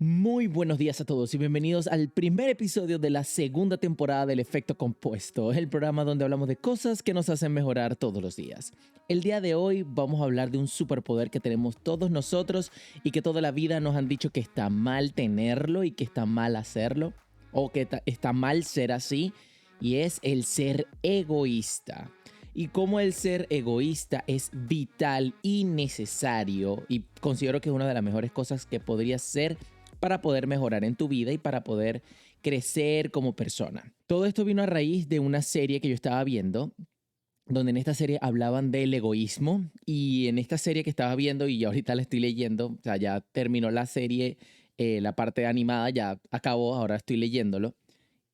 Muy buenos días a todos y bienvenidos al primer episodio de la segunda temporada del Efecto Compuesto, el programa donde hablamos de cosas que nos hacen mejorar todos los días. El día de hoy vamos a hablar de un superpoder que tenemos todos nosotros y que toda la vida nos han dicho que está mal tenerlo y que está mal hacerlo, o que está mal ser así, y es el ser egoísta. Y cómo el ser egoísta es vital y necesario, y considero que es una de las mejores cosas que podrías ser para poder mejorar en tu vida y para poder crecer como persona. Todo esto vino a raíz de una serie que yo estaba viendo, donde en esta serie hablaban del egoísmo, y en esta serie que estaba viendo y ahorita la estoy leyendo, o sea, ya terminó la serie, la parte animada ya acabó, ahora estoy leyéndolo.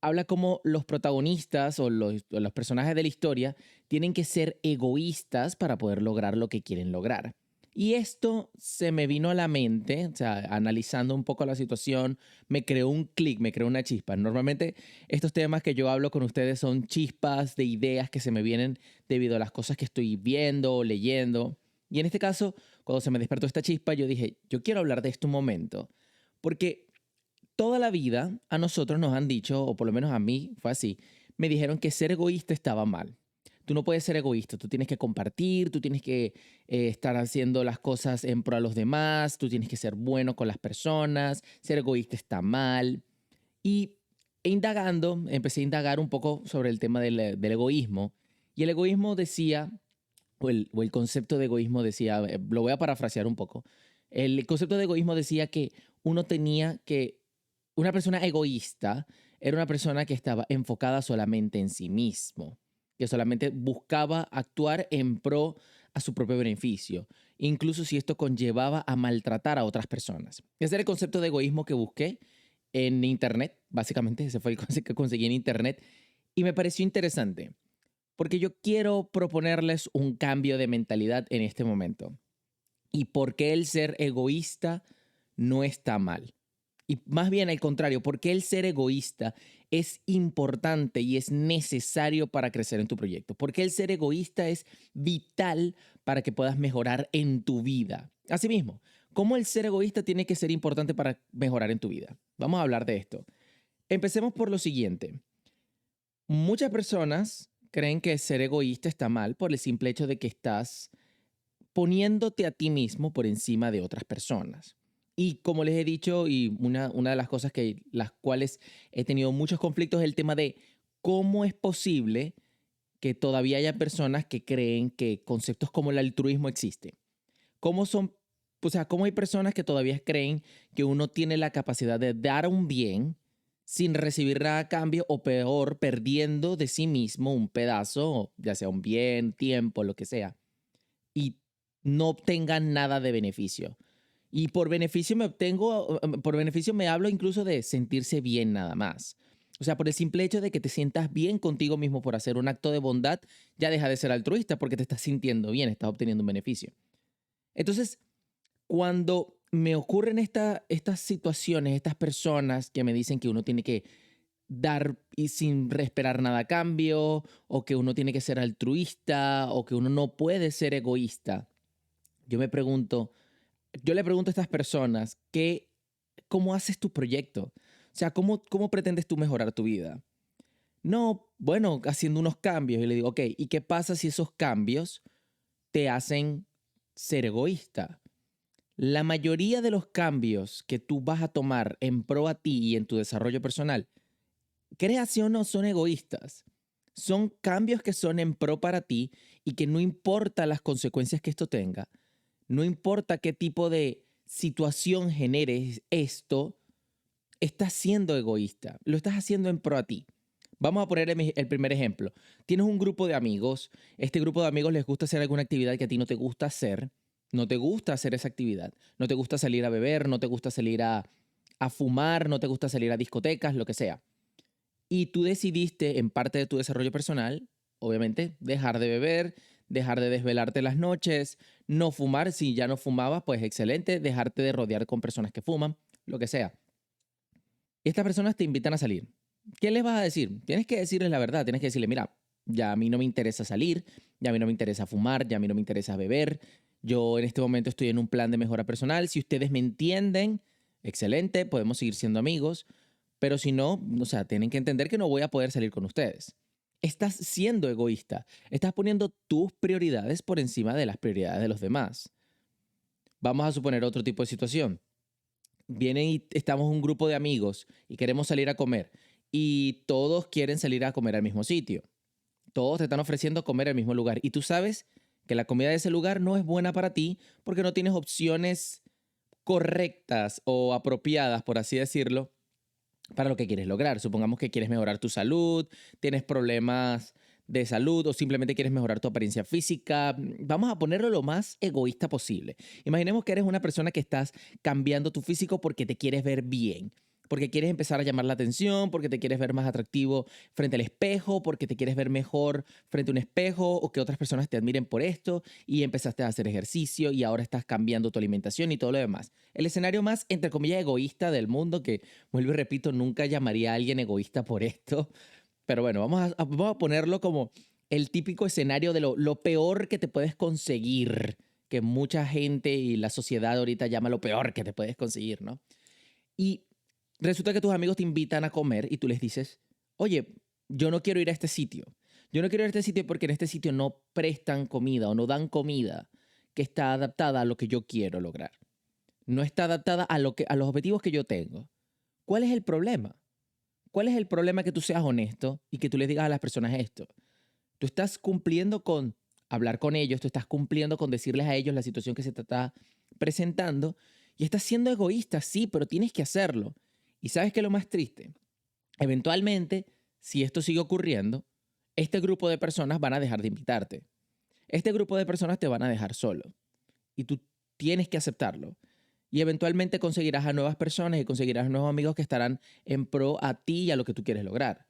Habla como los protagonistas o los personajes de la historia tienen que ser egoístas para poder lograr lo que quieren lograr. Y esto se me vino a la mente, o sea, analizando un poco la situación, me creó un clic, me creó una chispa. Normalmente estos temas que yo hablo con ustedes son chispas de ideas que se me vienen debido a las cosas que estoy viendo o leyendo. Y en este caso, cuando se me despertó esta chispa, yo dije, yo quiero hablar de esto un momento, porque toda la vida a nosotros nos han dicho, o por lo menos a mí fue así, me dijeron que ser egoísta estaba mal. Tú no puedes ser egoísta, tú tienes que compartir, tú tienes que estar haciendo las cosas en pro a los demás, tú tienes que ser bueno con las personas, ser egoísta está mal. Y indagando, empecé a indagar un poco sobre el tema del egoísmo. Y el egoísmo decía, o el concepto de egoísmo decía, lo voy a parafrasear un poco, el concepto de egoísmo decía que uno tenía que una persona egoísta era una persona que estaba enfocada solamente en sí mismo, que solamente buscaba actuar en pro a su propio beneficio, incluso si esto conllevaba a maltratar a otras personas. Ese era el concepto de egoísmo que busqué en internet, básicamente, ese fue el concepto que conseguí en internet, y me pareció interesante, porque yo quiero proponerles un cambio de mentalidad en este momento. ¿Y por qué el ser egoísta no está mal? Y más bien al contrario, porque el ser egoísta es importante y es necesario para crecer en tu proyecto. Porque el ser egoísta es vital para que puedas mejorar en tu vida. Asimismo, ¿cómo el ser egoísta tiene que ser importante para mejorar en tu vida? Vamos a hablar de esto. Empecemos por lo siguiente. Muchas personas creen que ser egoísta está mal por el simple hecho de que estás poniéndote a ti mismo por encima de otras personas. Y como les he dicho, y una de las cosas que las cuales he tenido muchos conflictos es el tema de cómo es posible que todavía haya personas que creen que conceptos como el altruismo existen. ¿Cómo son, o sea, cómo hay personas que todavía creen que uno tiene la capacidad de dar un bien sin recibir nada a cambio o peor, perdiendo de sí mismo un pedazo, ya sea un bien, tiempo, lo que sea, y no obtengan nada de beneficio? Y por beneficio me hablo incluso de sentirse bien nada más. O sea, por el simple hecho de que te sientas bien contigo mismo por hacer un acto de bondad, ya deja de ser altruista porque te estás sintiendo bien, estás obteniendo un beneficio. Entonces, cuando me ocurren estas situaciones, estas personas que me dicen que uno tiene que dar y sin esperar nada a cambio, o que uno tiene que ser altruista, o que uno no puede ser egoísta, yo me pregunto, yo le pregunto a estas personas, ¿cómo haces tu proyecto? O sea, ¿cómo pretendes tú mejorar tu vida? No, bueno, haciendo unos cambios. Y le digo, ok, ¿y qué pasa si esos cambios te hacen ser egoísta? La mayoría de los cambios que tú vas a tomar en pro a ti y en tu desarrollo personal, creación no son egoístas. Son cambios que son en pro para ti y que no importa las consecuencias que esto tenga, no importa qué tipo de situación generes esto, estás siendo egoísta. Lo estás haciendo en pro a ti. Vamos a poner el primer ejemplo. Tienes un grupo de amigos. Este grupo de amigos les gusta hacer alguna actividad que a ti no te gusta hacer. No te gusta hacer esa actividad. No te gusta salir a beber, no te gusta salir a fumar, no te gusta salir a discotecas, lo que sea. Y tú decidiste, en parte de tu desarrollo personal, obviamente, dejar de beber, dejar de desvelarte las noches, no fumar. Si ya no fumabas, pues excelente, dejarte de rodear con personas que fuman, lo que sea. Estas personas te invitan a salir. ¿Qué les vas a decir? Tienes que decirles la verdad, tienes que decirle, mira, ya a mí no me interesa salir, ya a mí no me interesa fumar, ya a mí no me interesa beber, yo en este momento estoy en un plan de mejora personal, si ustedes me entienden, excelente, podemos seguir siendo amigos, pero si no, o sea, tienen que entender que no voy a poder salir con ustedes. Estás siendo egoísta, estás poniendo tus prioridades por encima de las prioridades de los demás. Vamos a suponer otro tipo de situación. Vienen y estamos un grupo de amigos y queremos salir a comer y todos quieren salir a comer al mismo sitio. Todos te están ofreciendo comer al mismo lugar y tú sabes que la comida de ese lugar no es buena para ti porque no tienes opciones correctas o apropiadas, por así decirlo, para lo que quieres lograr. Supongamos que quieres mejorar tu salud, tienes problemas de salud o simplemente quieres mejorar tu apariencia física. Vamos a ponerlo lo más egoísta posible. Imaginemos que eres una persona que estás cambiando tu físico porque te quieres ver bien, porque quieres empezar a llamar la atención, porque te quieres ver más atractivo frente al espejo, porque te quieres ver mejor frente a un espejo o que otras personas te admiren por esto y empezaste a hacer ejercicio y ahora estás cambiando tu alimentación y todo lo demás. El escenario más, entre comillas, egoísta del mundo, que vuelvo y repito, nunca llamaría a alguien egoísta por esto, pero bueno, vamos a ponerlo como el típico escenario de lo peor que te puedes conseguir, que mucha gente y la sociedad ahorita llama lo peor que te puedes conseguir, ¿no? Y resulta que tus amigos te invitan a comer y tú les dices, oye, yo no quiero ir a este sitio. Yo no quiero ir a este sitio porque en este sitio no prestan comida o no dan comida que está adaptada a lo que yo quiero lograr. No está adaptada a los objetivos que yo tengo. ¿Cuál es el problema? ¿Cuál es el problema que tú seas honesto y que tú les digas a las personas esto? Tú estás cumpliendo con hablar con ellos, tú estás cumpliendo con decirles a ellos la situación que se te está presentando y estás siendo egoísta, sí, pero tienes que hacerlo. ¿Y sabes qué es lo más triste? Eventualmente, si esto sigue ocurriendo, este grupo de personas van a dejar de invitarte. Este grupo de personas te van a dejar solo y tú tienes que aceptarlo. Y eventualmente conseguirás a nuevas personas y conseguirás nuevos amigos que estarán en pro a ti y a lo que tú quieres lograr.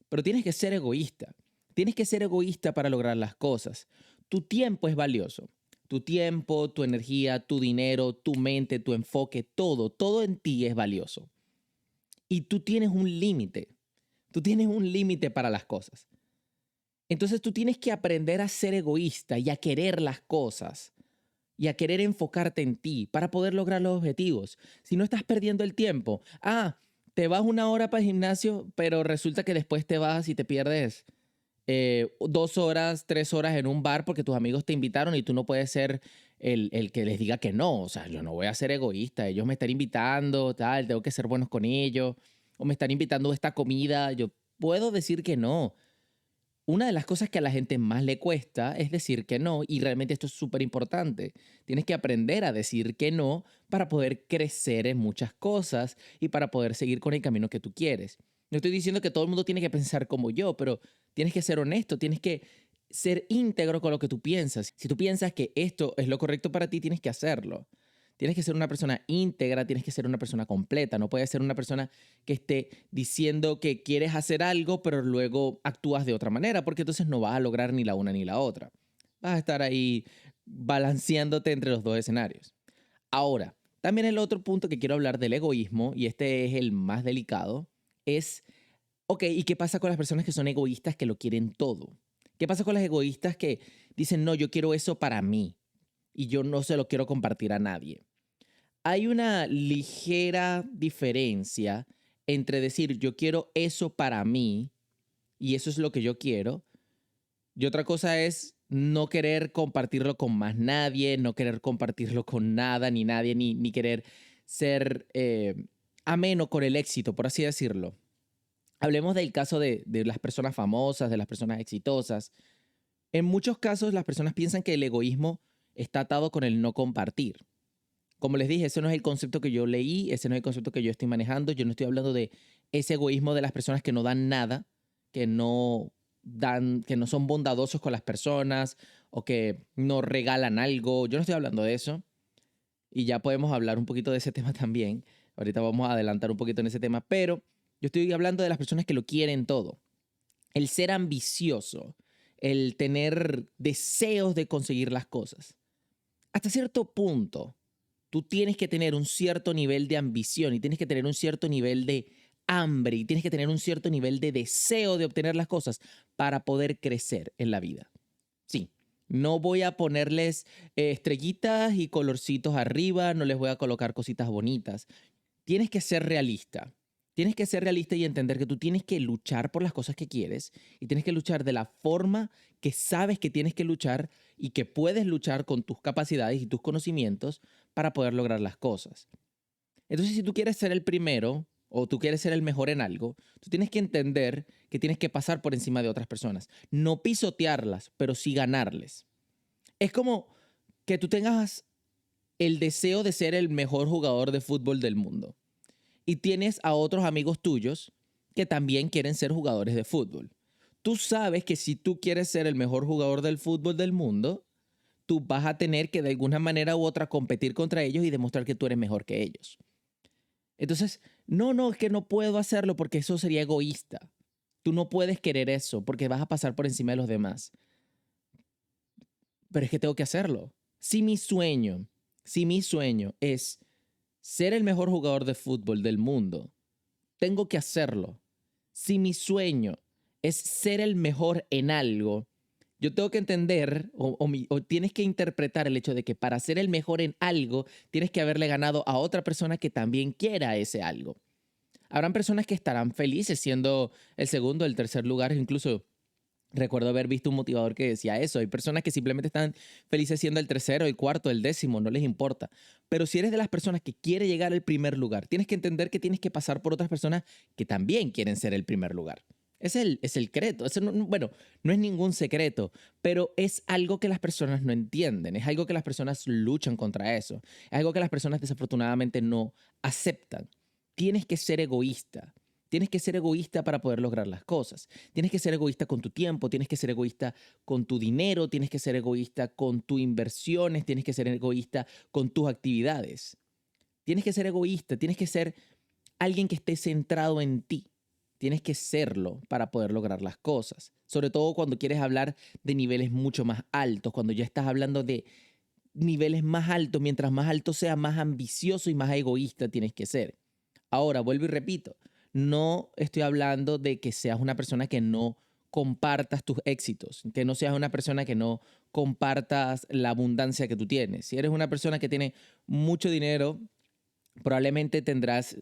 Pero tienes que ser egoísta. Tienes que ser egoísta para lograr las cosas. Tu tiempo es valioso. Tu tiempo, tu energía, tu dinero, tu mente, tu enfoque, todo en ti es valioso. Y tú tienes un límite. Tú tienes un límite para las cosas. Entonces tú tienes que aprender a ser egoísta y a querer las cosas y a querer enfocarte en ti para poder lograr los objetivos. Si no estás perdiendo el tiempo, te vas 1 hora para el gimnasio, pero resulta que después te vas y te pierdes 2 horas, 3 horas en un bar porque tus amigos te invitaron y tú no puedes ser el que les diga que no. O sea, yo no voy a ser egoísta. Ellos me están invitando, tal, tengo que ser buenos con ellos. O me están invitando a esta comida. Yo puedo decir que no. Una de las cosas que a la gente más le cuesta es decir que no, y realmente esto es súper importante. Tienes que aprender a decir que no para poder crecer en muchas cosas y para poder seguir con el camino que tú quieres. No estoy diciendo que todo el mundo tiene que pensar como yo, pero tienes que ser honesto, tienes que ser íntegro con lo que tú piensas. Si tú piensas que esto es lo correcto para ti, tienes que hacerlo. Tienes que ser una persona íntegra, tienes que ser una persona completa. No puedes ser una persona que esté diciendo que quieres hacer algo, pero luego actúas de otra manera, porque entonces no vas a lograr ni la una ni la otra. Vas a estar ahí balanceándote entre los dos escenarios. Ahora, también el otro punto que quiero hablar del egoísmo, y este es el más delicado, es, ok, ¿y qué pasa con las personas que son egoístas que lo quieren todo? ¿Qué pasa con las egoístas que dicen, no, yo quiero eso para mí y yo no se lo quiero compartir a nadie? Hay una ligera diferencia entre decir yo quiero eso para mí y eso es lo que yo quiero, y otra cosa es no querer compartirlo con más nadie, no querer compartirlo con nada ni nadie, ni querer ser ameno con el éxito, por así decirlo. Hablemos del caso de las personas famosas, de las personas exitosas. En muchos casos las personas piensan que el egoísmo está atado con el no compartir. Como les dije, ese no es el concepto que yo leí, ese no es el concepto que yo estoy manejando. Yo no estoy hablando de ese egoísmo de las personas que no dan nada, que no son bondadosos con las personas o que no regalan algo. Yo no estoy hablando de eso. Y ya podemos hablar un poquito de ese tema también. Ahorita vamos a adelantar un poquito en ese tema, pero yo estoy hablando de las personas que lo quieren todo. El ser ambicioso, el tener deseos de conseguir las cosas. Hasta cierto punto, tú tienes que tener un cierto nivel de ambición y tienes que tener un cierto nivel de hambre y tienes que tener un cierto nivel de deseo de obtener las cosas para poder crecer en la vida. Sí, no voy a ponerles estrellitas y colorcitos arriba, no les voy a colocar cositas bonitas. tienes que ser realista. Tienes que ser realista y entender que tú tienes que luchar por las cosas que quieres y tienes que luchar de la forma que sabes que tienes que luchar y que puedes luchar con tus capacidades y tus conocimientos para poder lograr las cosas. Entonces, si tú quieres ser el primero o tú quieres ser el mejor en algo, tú tienes que entender que tienes que pasar por encima de otras personas. No pisotearlas, pero sí ganarles. Es como que tú tengas el deseo de ser el mejor jugador de fútbol del mundo y tienes a otros amigos tuyos que también quieren ser jugadores de fútbol. Tú sabes que si tú quieres ser el mejor jugador del fútbol del mundo, tú vas a tener que de alguna manera u otra competir contra ellos y demostrar que tú eres mejor que ellos. Entonces, no, es que no puedo hacerlo porque eso sería egoísta. Tú no puedes querer eso porque vas a pasar por encima de los demás. Pero es que tengo que hacerlo. Si mi sueño es ser el mejor jugador de fútbol del mundo, tengo que hacerlo. Si mi sueño es ser el mejor en algo, yo tengo que entender o tienes que interpretar el hecho de que para ser el mejor en algo, tienes que haberle ganado a otra persona que también quiera ese algo. Habrán personas que estarán felices siendo el segundo, el tercer lugar, incluso recuerdo haber visto un motivador que decía eso. Hay personas que simplemente están felices siendo el tercero, el cuarto, el décimo, no les importa. Pero si eres de las personas que quiere llegar al primer lugar, tienes que entender que tienes que pasar por otras personas que también quieren ser el primer lugar. Es el secreto. Bueno, no es ningún secreto, pero es algo que las personas no entienden. Es algo que las personas luchan contra eso. Es algo que las personas desafortunadamente no aceptan. Tienes que ser egoísta. Tienes que ser egoísta para poder lograr las cosas. Tienes que ser egoísta con tu tiempo, tienes que ser egoísta con tu dinero, tienes que ser egoísta con tus inversiones, tienes que ser egoísta con tus actividades. Tienes que ser egoísta, tienes que ser alguien que esté centrado en ti. Tienes que serlo para poder lograr las cosas. Sobre todo cuando quieres hablar de niveles mucho más altos, cuando ya estás hablando de niveles más altos, mientras más alto sea, más ambicioso y más egoísta tienes que ser. Ahora, vuelvo y repito, no estoy hablando de que seas una persona que no compartas tus éxitos, que no seas una persona que no compartas la abundancia que tú tienes. Si eres una persona que tiene mucho dinero, probablemente tendrás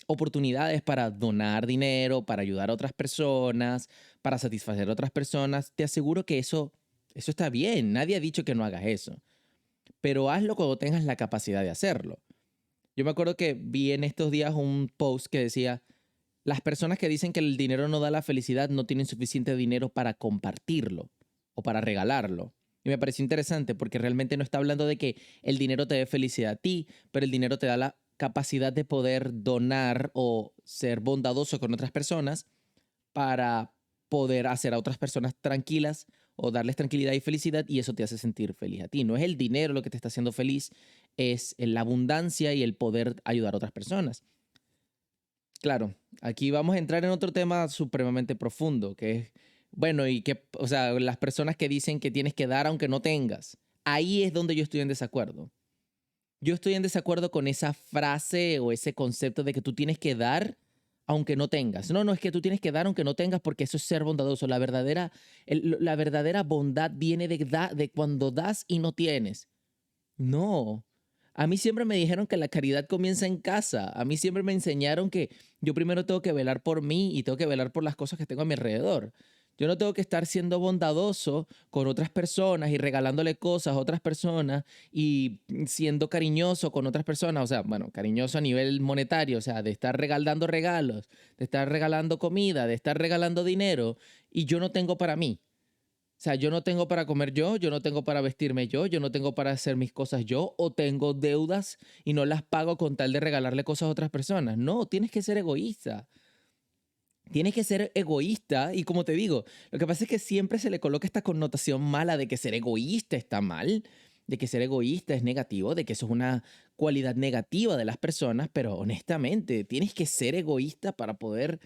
oportunidades para donar dinero, para ayudar a otras personas, para satisfacer a otras personas. Te aseguro que eso está bien. Nadie ha dicho que no hagas eso. Pero hazlo cuando tengas la capacidad de hacerlo. Yo me acuerdo que vi en estos días un post que decía, las personas que dicen que el dinero no da la felicidad no tienen suficiente dinero para compartirlo o para regalarlo. Y me pareció interesante porque realmente no está hablando de que el dinero te dé felicidad a ti, pero el dinero te da la capacidad de poder donar o ser bondadoso con otras personas para poder hacer a otras personas tranquilas o darles tranquilidad y felicidad y eso te hace sentir feliz a ti. No es el dinero lo que te está haciendo feliz, es la abundancia y el poder ayudar a otras personas. Claro, aquí vamos a entrar en otro tema supremamente profundo, que es, bueno, y que, o sea, las personas que dicen que tienes que dar aunque no tengas. Ahí es donde yo estoy en desacuerdo. Yo estoy en desacuerdo con esa frase o ese concepto de que tú tienes que dar aunque no tengas. No, es que tú tienes que dar aunque no tengas porque eso es ser bondadoso. La verdadera bondad viene de cuando das y no tienes. No. A mí siempre me dijeron que la caridad comienza en casa. A mí siempre me enseñaron que yo primero tengo que velar por mí y tengo que velar por las cosas que tengo a mi alrededor. Yo no tengo que estar siendo bondadoso con otras personas y regalándole cosas a otras personas y siendo cariñoso con otras personas. O sea, bueno, cariñoso a nivel monetario, o sea, de estar regalando regalos, de estar regalando comida, de estar regalando dinero y yo no tengo para mí. O sea, yo no tengo para comer yo no tengo para vestirme yo no tengo para hacer mis cosas yo, o tengo deudas y no las pago con tal de regalarle cosas a otras personas. No, tienes que ser egoísta. Tienes que ser egoísta y como te digo, lo que pasa es que siempre se le coloca esta connotación mala de que ser egoísta está mal, de que ser egoísta es negativo, de que eso es una cualidad negativa de las personas, pero honestamente tienes que ser egoísta para poder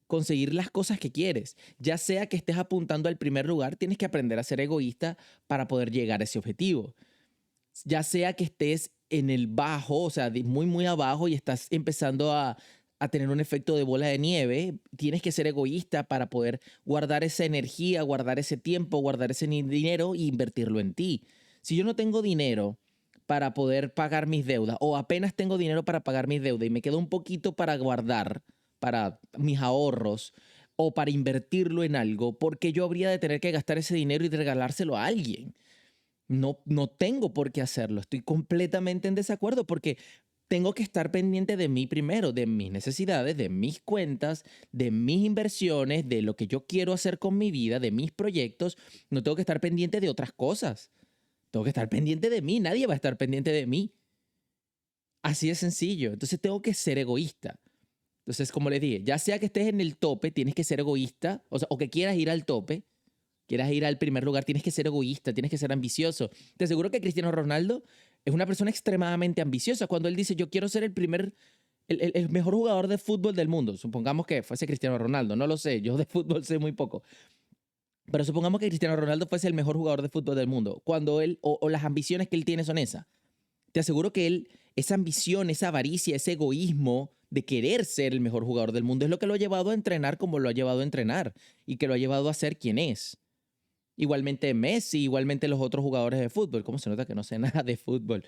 conseguir las cosas que quieres. Ya sea que estés apuntando al primer lugar, tienes que aprender a ser egoísta para poder llegar a ese objetivo. Ya sea que estés en el bajo, o sea, muy, muy abajo y estás empezando a tener un efecto de bola de nieve, tienes que ser egoísta para poder guardar esa energía, guardar ese tiempo, guardar ese dinero e invertirlo en ti. Si yo no tengo dinero para poder pagar mis deudas o apenas tengo dinero para pagar mis deudas y me queda un poquito para guardar, para mis ahorros o para invertirlo en algo, porque yo habría de tener que gastar ese dinero y regalárselo a alguien. No, no tengo por qué hacerlo. Estoy completamente en desacuerdo porque tengo que estar pendiente de mí primero, de mis necesidades, de mis cuentas, de mis inversiones, de lo que yo quiero hacer con mi vida, de mis proyectos. No tengo que estar pendiente de otras cosas. Tengo que estar pendiente de mí. Nadie va a estar pendiente de mí. Así de sencillo. Entonces tengo que ser egoísta. Entonces, como les dije, ya sea que estés en el tope, tienes que ser egoísta, o sea, o que quieras ir al tope, quieras ir al primer lugar, tienes que ser egoísta, tienes que ser ambicioso. Te aseguro que Cristiano Ronaldo es una persona extremadamente ambiciosa. Cuando él dice, yo quiero ser el mejor jugador de fútbol del mundo, supongamos que fuese Cristiano Ronaldo, no lo sé, yo de fútbol sé muy poco, pero supongamos que Cristiano Ronaldo fuese el mejor jugador de fútbol del mundo, cuando él, o las ambiciones que él tiene son esas. Te aseguro que él, esa ambición, esa avaricia, ese egoísmo de querer ser el mejor jugador del mundo es lo que lo ha llevado a entrenar como lo ha llevado a entrenar y que lo ha llevado a ser quien es. Igualmente Messi, igualmente los otros jugadores de fútbol. ¿Cómo se nota que no sé nada de fútbol?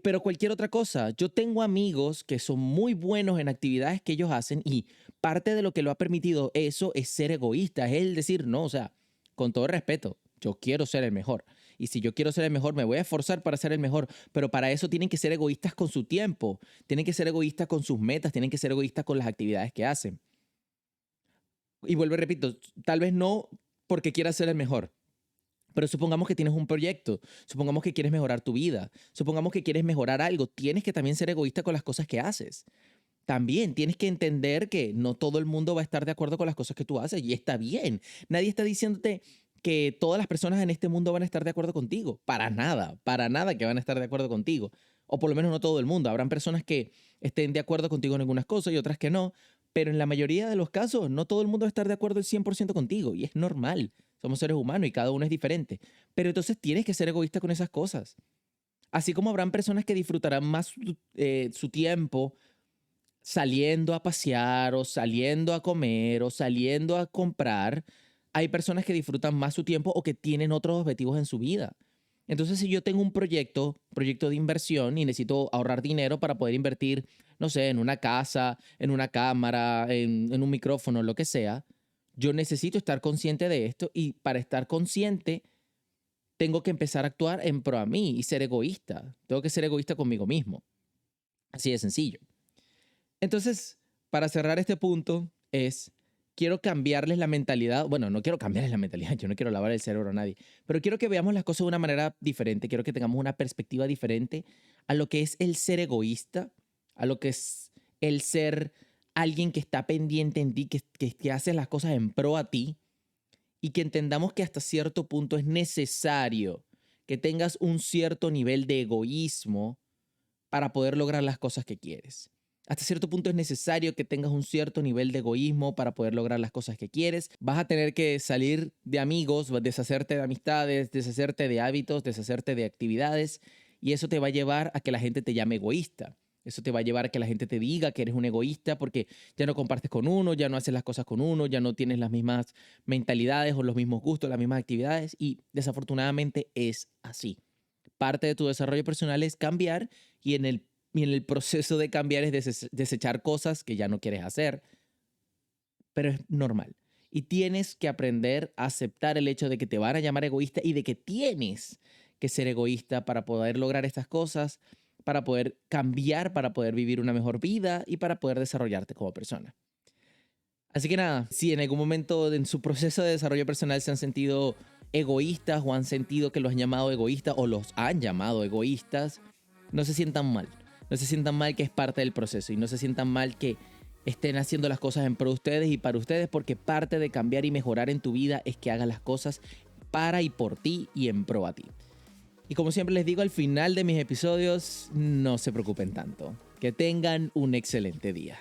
Pero cualquier otra cosa. Yo tengo amigos que son muy buenos en actividades que ellos hacen y parte de lo que lo ha permitido eso es ser egoísta, es el decir, no, o sea, con todo respeto, yo quiero ser el mejor. Y si yo quiero ser el mejor, me voy a esforzar para ser el mejor. Pero para eso tienen que ser egoístas con su tiempo, tienen que ser egoístas con sus metas, tienen que ser egoístas con las actividades que hacen. Y vuelvo y repito, tal vez no porque quieras ser el mejor, pero supongamos que tienes un proyecto, supongamos que quieres mejorar tu vida, supongamos que quieres mejorar algo, tienes que también ser egoísta con las cosas que haces. También tienes que entender que no todo el mundo va a estar de acuerdo con las cosas que tú haces y está bien. Nadie está diciéndote que todas las personas en este mundo van a estar de acuerdo contigo. Para nada que van a estar de acuerdo contigo. O por lo menos no todo el mundo. Habrán personas que estén de acuerdo contigo en algunas cosas y otras que no. Pero en la mayoría de los casos, no todo el mundo va a estar de acuerdo el 100% contigo. Y es normal. Somos seres humanos y cada uno es diferente. Pero entonces tienes que ser egoísta con esas cosas. Así como habrán personas que disfrutarán más su tiempo saliendo a pasear o saliendo a comer o saliendo a comprar, hay personas que disfrutan más su tiempo o que tienen otros objetivos en su vida. Entonces, si yo tengo un proyecto de inversión y necesito ahorrar dinero para poder invertir, no sé, en una casa, en una cámara, en un micrófono, lo que sea, yo necesito estar consciente de esto y para estar consciente tengo que empezar a actuar en pro a mí y ser egoísta. Tengo que ser egoísta conmigo mismo. Así de sencillo. Entonces, para cerrar este punto quiero cambiarles la mentalidad. Bueno, no quiero cambiarles la mentalidad, yo no quiero lavar el cerebro a nadie, pero quiero que veamos las cosas de una manera diferente. Quiero que tengamos una perspectiva diferente a lo que es el ser egoísta, a lo que es el ser alguien que está pendiente en ti, que hace las cosas en pro a ti y que entendamos que hasta cierto punto es necesario que tengas un cierto nivel de egoísmo para poder lograr las cosas que quieres. Hasta cierto punto es necesario que tengas un cierto nivel de egoísmo para poder lograr las cosas que quieres. Vas a tener que salir de amigos, deshacerte de amistades, deshacerte de hábitos, deshacerte de actividades y eso te va a llevar a que la gente te llame egoísta. Eso te va a llevar a que la gente te diga que eres un egoísta porque ya no compartes con uno, ya no haces las cosas con uno, ya no tienes las mismas mentalidades o los mismos gustos, las mismas actividades y desafortunadamente es así. Parte de tu desarrollo personal es cambiar y en el proceso de cambiar es desechar cosas que ya no quieres hacer, pero es normal. Y tienes que aprender a aceptar el hecho de que te van a llamar egoísta y de que tienes que ser egoísta para poder lograr estas cosas, para poder cambiar, para poder vivir una mejor vida y para poder desarrollarte como persona. Así que nada, si en algún momento en su proceso de desarrollo personal se han sentido egoístas o han sentido que los han llamado egoístas o los han llamado egoístas, no se sientan mal. No se sientan mal que es parte del proceso y no se sientan mal que estén haciendo las cosas en pro de ustedes y para ustedes porque parte de cambiar y mejorar en tu vida es que hagas las cosas para y por ti y en pro a ti. Y como siempre les digo al final de mis episodios, no se preocupen tanto. Que tengan un excelente día.